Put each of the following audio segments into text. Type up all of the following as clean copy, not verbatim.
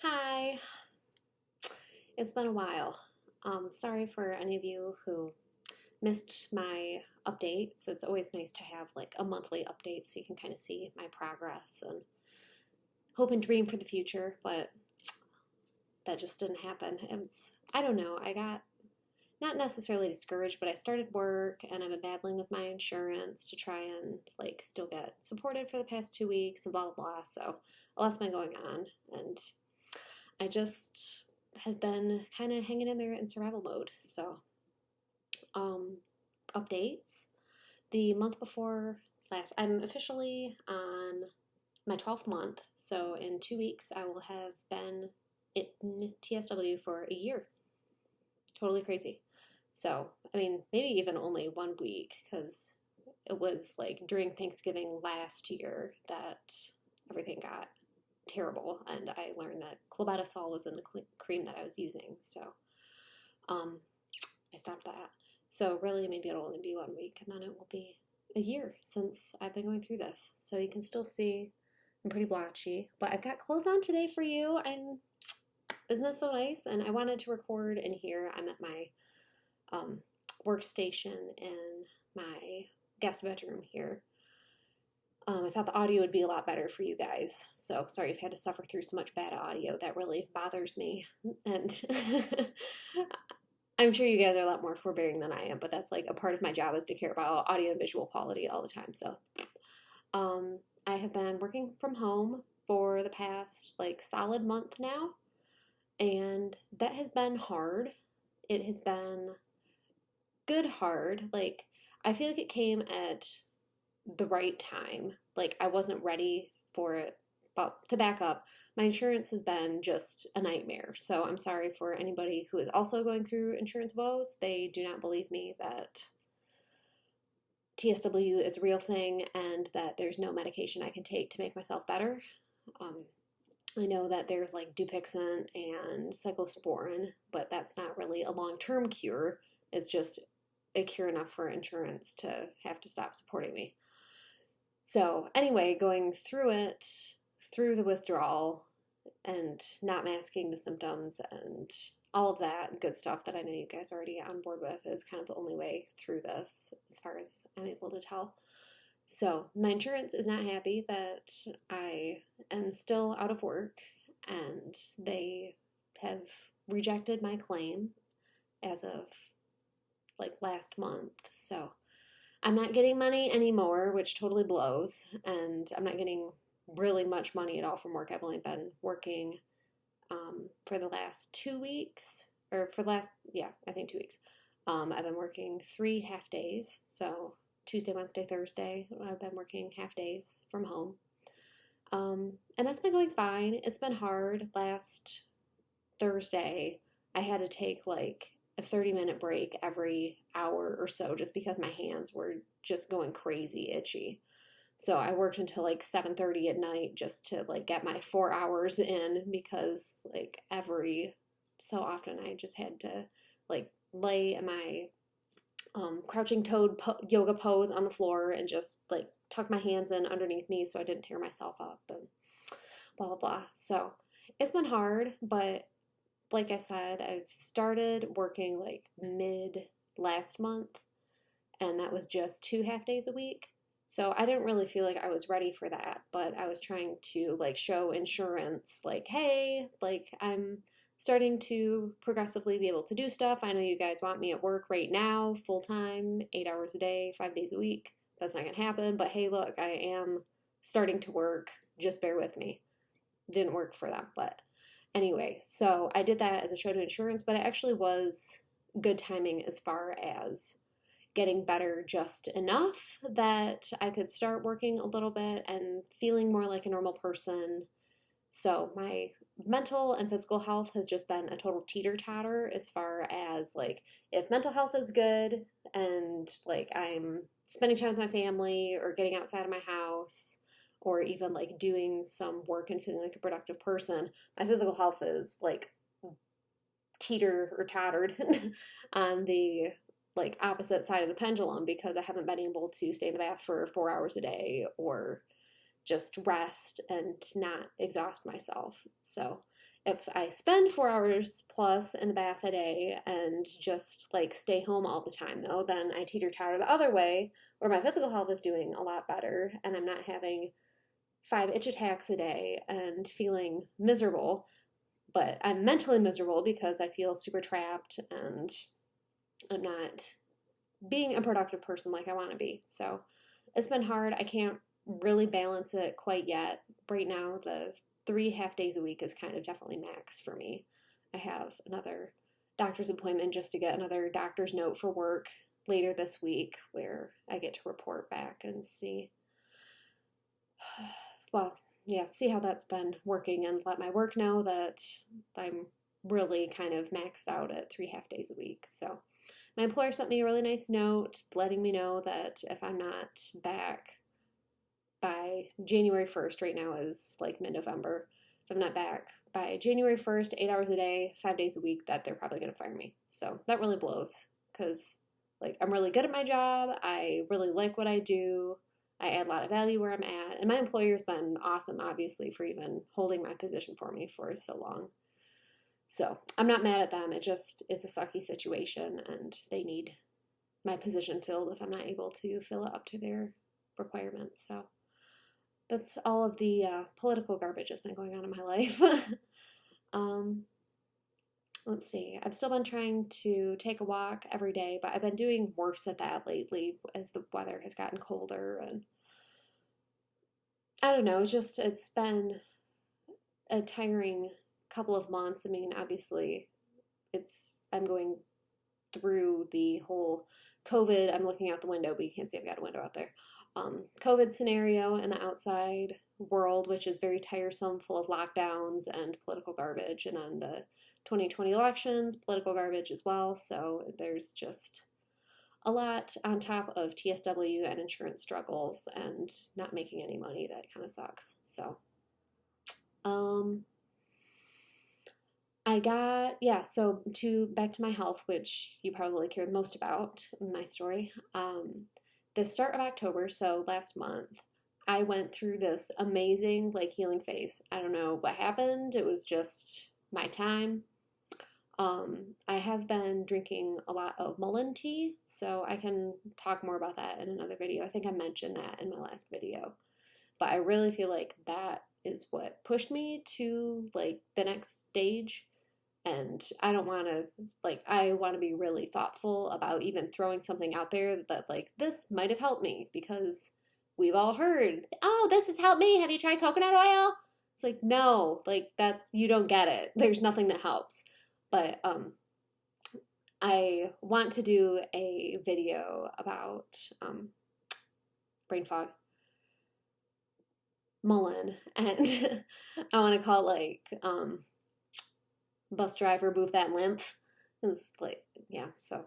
Hi, it's been a while. Sorry for any of you who missed my updates. It's always nice to have like a monthly update so you can kind of see my progress and hope and dream for the future, but that just didn't happen. I don't know, I got not necessarily discouraged, but I started work and I've been battling with my insurance to try and like still get supported for the past 2 weeks and blah blah blah. So a lot's been going on and I just have been kind of hanging in there in survival mode. So, um, updates. The month before last, I'm officially on my 12th month. So, in 2 weeks, I will have been in TSW for a year. Totally crazy. So, I mean, maybe even only 1 week because it was like during Thanksgiving last year that everything got terrible, and I learned that clobetasol was in the cream that I was using. So um, I stopped that. So really, maybe it'll only be 1 week, and then it will be a year since I've been going through this. So you can still see I'm pretty blotchy, but I've got clothes on today for you, and isn't this so nice? And I wanted to record in here. I'm at my um, workstation in my guest bedroom here. I thought the audio would be a lot better for you guys. So sorry if you had to suffer through so much bad audio. That really bothers me. And I'm sure you guys are a lot more forbearing than I am, but that's like a part of my job is to care about audio and visual quality all the time. So I have been working from home for the past like solid month now, and that has been hard. It has been good hard. Like I feel like it came at the right time. Like I wasn't ready for it. But to back up, my insurance has been just a nightmare. So I'm sorry for anybody who is also going through insurance woes. They do not believe me that TSW is a real thing and that there's no medication I can take to make myself better. Um, I know that there's like Dupixent and cyclosporin, but that's not really a long-term cure. It's just a cure enough for insurance to have to stop supporting me. So, anyway, going through it, through the withdrawal, and not masking the symptoms and all of that good stuff that I know you guys are already on board with is kind of the only way through this, as far as I'm able to tell. So, my insurance is not happy that I am still out of work, and they have rejected my claim as of like last month. So, I'm not getting money anymore, which totally blows, and I'm not getting really much money at all from work. I've only been working for the last 2 weeks, or for the last, yeah, I think 2 weeks. I've been working 3 half days, so Tuesday, Wednesday, Thursday. I've been working half days from home, and that's been going fine. It's been hard. Last Thursday, I had to take like a 30-minute break every hour or so just because my hands were just going crazy itchy. So I worked until like 7:30 at night just to like get my 4 hours in because like every so often I just had to like lay in my crouching toad yoga pose on the floor and just like tuck my hands in underneath me so I didn't tear myself up and blah blah blah. So it's been hard, but like I said, I've started working like mid last month, and that was just 2 half days a week. So I didn't really feel like I was ready for that, but I was trying to like show insurance, like, hey, like I'm starting to progressively be able to do stuff. I know you guys want me at work right now, full time, 8 hours a day, 5 days a week. That's not gonna happen, but hey, look, I am starting to work. Just bear with me. Didn't work for them, but anyway, so I did that as a show to insurance, but it actually was good timing as far as getting better just enough that I could start working a little bit and feeling more like a normal person. So my mental and physical health has just been a total teeter totter as far as like if mental health is good and like I'm spending time with my family or getting outside of my house or even like doing some work and feeling like a productive person, my physical health is like teeter or tottered on the like opposite side of the pendulum because I haven't been able to stay in the bath for 4 hours a day or just rest and not exhaust myself. So if I spend 4 hours plus in the bath a day and just like stay home all the time, though, then I teeter totter the other way, where my physical health is doing a lot better and I'm not having 5 itch attacks a day and feeling miserable. But I'm mentally miserable because I feel super trapped and I'm not being a productive person like I want to be. So it's been hard. I can't really balance it quite yet. Right now, the 3 half days a week is kind of definitely max for me. I have another doctor's appointment just to get another doctor's note for work later this week where I get to report back and see, well, yeah, see how that's been working and let my work know that I'm really kind of maxed out at 3 half days a week. So my employer sent me a really nice note letting me know that if I'm not back by January 1st, right now is like mid-November, if I'm not back by January 1st, 8 hours a day, 5 days a week, that they're probably going to fire me. So that really blows because like I'm really good at my job. I really like what I do. I add a lot of value where I'm at. And my employer's been awesome, obviously, for even holding my position for me for so long. So I'm not mad at them. It's a sucky situation and they need my position filled if I'm not able to fill it up to their requirements. So that's all of the political garbage that's been going on in my life. Let's see. I've still been trying to take a walk every day, but I've been doing worse at that lately as the weather has gotten colder. And I don't know, it's been a tiring couple of months. I mean, obviously, I'm going through the whole COVID. I'm looking out the window, but you can't see I've got a window out there. COVID scenario in the outside world, which is very tiresome, full of lockdowns and political garbage, and then the 2020 elections, political garbage as well. So there's just a lot on top of TSW and insurance struggles and not making any money. That kind of sucks. So, so back to my health, which you probably care the most about in my story. The start of October, so last month, I went through this amazing like healing phase. I don't know what happened. It was just my time. I have been drinking a lot of mullien tea, so I can talk more about that in another video. I think I mentioned that in my last video. But I really feel like that is what pushed me to like the next stage. And I don't want to, I want to be really thoughtful about even throwing something out there that, like, this might have helped me because we've all heard, oh, this has helped me. Have you tried coconut oil? It's like, no, like, you don't get it. There's nothing that helps. But I want to do a video about brain fog, mullien, and I want to call it bus driver, move that lymph. It's like, yeah, so.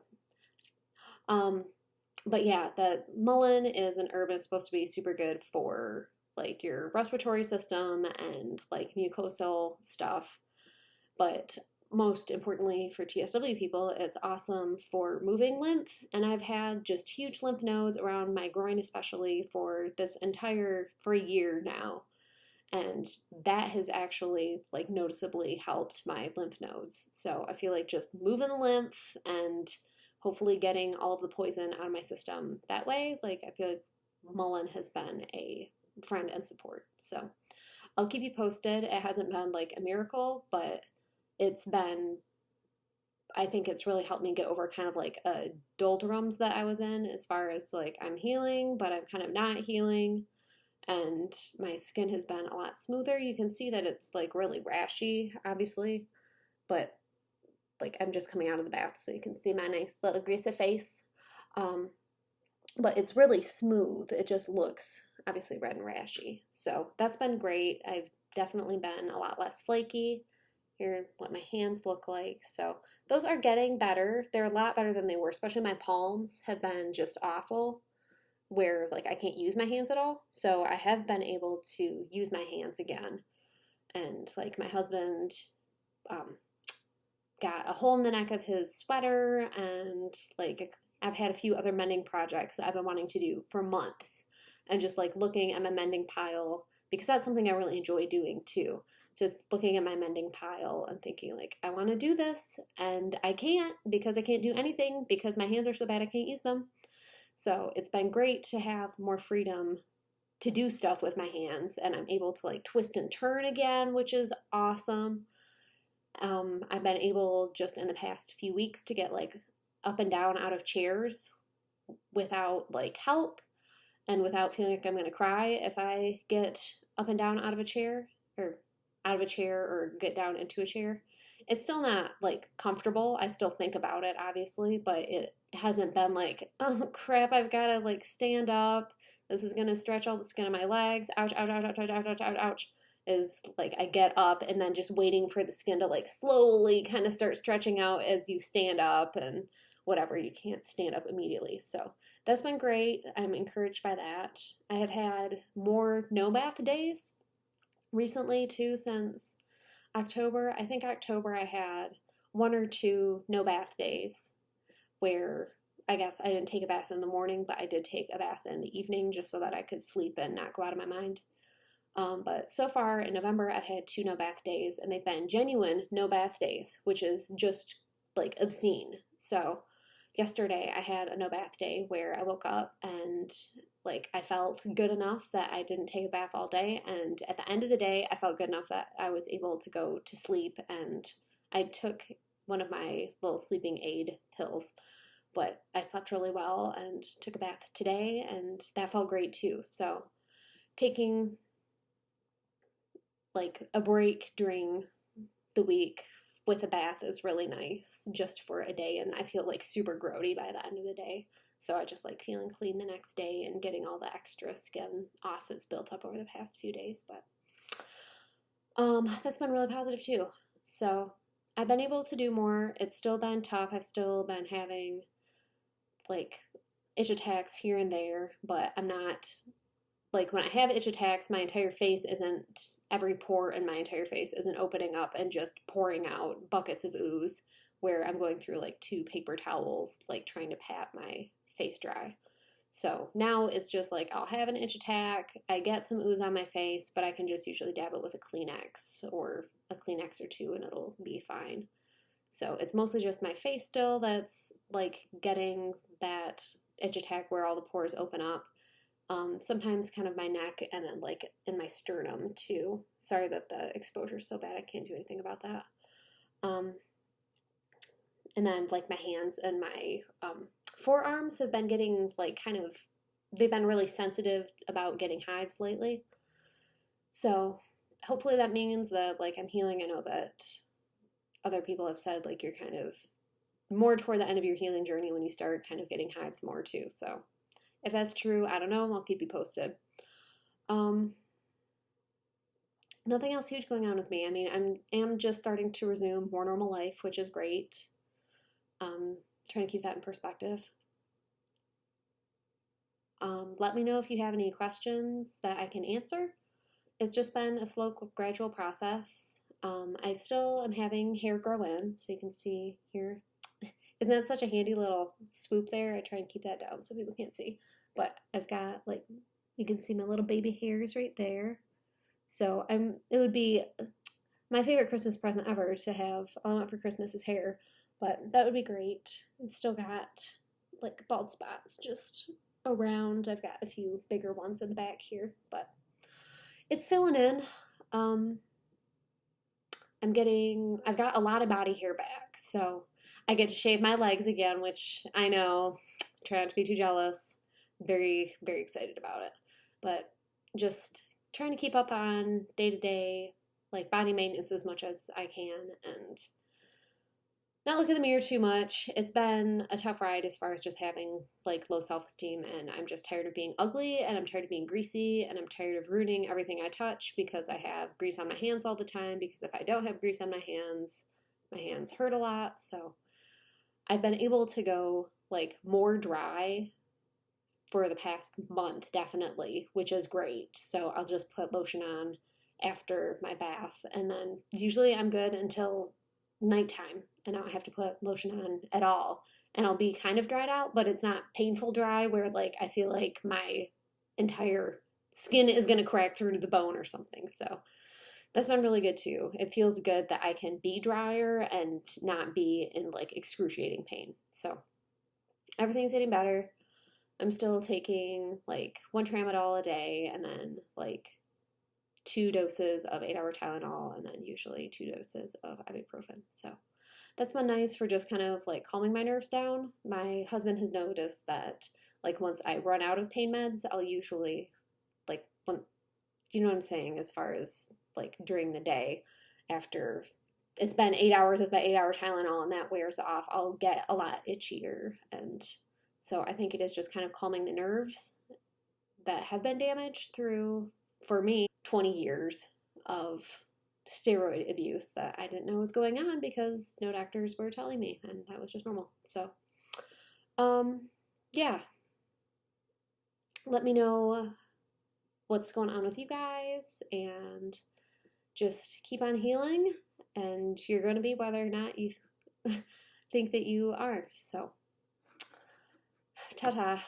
But yeah, the mullien is an herb and it's supposed to be super good for like your respiratory system and like mucosal stuff. But most importantly for TSW people, it's awesome for moving lymph. And I've had just huge lymph nodes around my groin, especially for a year now. And that has actually like noticeably helped my lymph nodes. So I feel like just moving the lymph and hopefully getting all of the poison out of my system that way, like I feel like mullien has been a friend and support. So I'll keep you posted. It hasn't been like a miracle, but I think it's really helped me get over kind of like a doldrums that I was in as far as like I'm healing, but I'm kind of not healing. And my skin has been a lot smoother. You can see that it's like really rashy, obviously, but like I'm just coming out of the bath, so you can see my nice little greasy face. But it's really smooth. It just looks obviously red and rashy. So that's been great. I've definitely been a lot less flaky. Here, what my hands look like. So those are getting better. They're a lot better than they were, especially my palms have been just awful, where like I can't use my hands at all. So I have been able to use my hands again. And like my husband got a hole in the neck of his sweater, and like I've had a few other mending projects that I've been wanting to do for months, and just like looking at my mending pile, because that's something I really enjoy doing too. just looking at my mending pile and thinking like, I want to do this and I can't because I can't do anything because my hands are so bad I can't use them. So it's been great to have more freedom to do stuff with my hands, and I'm able to like twist and turn again, which is awesome. I've been able just in the past few weeks to get like up and down out of chairs without like help and without feeling like I'm going to cry if I get up and down out of a chair or or get down into a chair. It's still not like comfortable. I still think about it, obviously, but it hasn't been like, oh crap, I've got to like stand up. This is going to stretch all the skin of my legs. Ouch, ouch, ouch, ouch, ouch, ouch, ouch, ouch, ouch. Is like I get up and then just waiting for the skin to like slowly kind of start stretching out as you stand up and whatever. You can't stand up immediately. So that's been great. I'm encouraged by that. I have had more no bath days recently too since October. I think October I had 1 or 2 no bath days where I guess I didn't take a bath in the morning, but I did take a bath in the evening just so that I could sleep and not go out of my mind. But so far in November, I've had 2 no bath days, and they've been genuine no bath days, which is just like obscene. So yesterday I had a no bath day where I woke up and like I felt good enough that I didn't take a bath all day, and at the end of the day I felt good enough that I was able to go to sleep, and I took one of my little sleeping aid pills, but I slept really well and took a bath today, and that felt great too. So taking like a break during the week with a bath is really nice just for a day, and I feel like super grody by the end of the day. So I just like feeling clean the next day and getting all the extra skin off that's built up over the past few days. But that's been really positive too. So I've been able to do more. It's still been tough. I've still been having like itch attacks here and there, but I'm not like when I have itch attacks, my entire face isn't, every pore in my entire face isn't opening up and just pouring out buckets of ooze where I'm going through like 2 paper towels, like trying to pat my face dry. So now it's just like I'll have an itch attack, I get some ooze on my face, but I can just usually dab it with a Kleenex or a Kleenex or 2 and it'll be fine. So it's mostly just my face still that's like getting that itch attack where all the pores open up. Sometimes kind of my neck and then like in my sternum too. Sorry that the exposure is so bad, I can't do anything about that. And then like my hands and my forearms have been getting like kind of, they've been really sensitive about getting hives lately. So hopefully that means that like I'm healing. I know that other people have said like you're kind of more toward the end of your healing journey when you start kind of getting hives more too. So if that's true, I don't know. I'll keep you posted. Nothing else huge going on with me. I mean, am just starting to resume more normal life, which is great. Trying to keep that in perspective. Let me know if you have any questions that I can answer. It's just been a slow, gradual process. I still am having hair grow in, so you can see here. Isn't that such a handy little swoop there? I try and keep that down so people can't see. But I've got, like, you can see my little baby hairs right there. So it would be my favorite Christmas present ever to have, all I want for Christmas is hair. But that would be great. I've still got, like, bald spots just around. I've got a few bigger ones in the back here. But it's filling in. I've got a lot of body hair back. So I get to shave my legs again, which I know, try not to be too jealous. Very, very excited about it. But just trying to keep up on day-to-day, like, body maintenance as much as I can and not look in the mirror too much. It's been a tough ride as far as just having, like, low self-esteem, and I'm just tired of being ugly, and I'm tired of being greasy, and I'm tired of ruining everything I touch because I have grease on my hands all the time, because if I don't have grease on my hands hurt a lot. So I've been able to go, like, more dry for the past month, definitely, which is great. So I'll just put lotion on after my bath, and then usually I'm good until nighttime, and I don't have to put lotion on at all. And I'll be kind of dried out, but it's not painful dry where, like, I feel like my entire skin is going to crack through to the bone or something. So that's been really good too. It feels good that I can be drier and not be in like excruciating pain. So everything's getting better. I'm still taking like one tramadol a day and then like 2 doses of 8-hour Tylenol and then usually 2 doses of ibuprofen. So that's been nice for just kind of like calming my nerves down. My husband has noticed that like once I run out of pain meds, I'll usually like when you know what I'm saying as far as like during the day after it's been 8 hours with my 8-hour Tylenol and that wears off, I'll get a lot itchier. And so I think it is just kind of calming the nerves that have been damaged through, for me, 20 years of steroid abuse that I didn't know was going on because no doctors were telling me, and that was just normal. So, yeah. Let me know what's going on with you guys, and just keep on healing, and you're going to be whether or not you think that you are. So, ta-ta.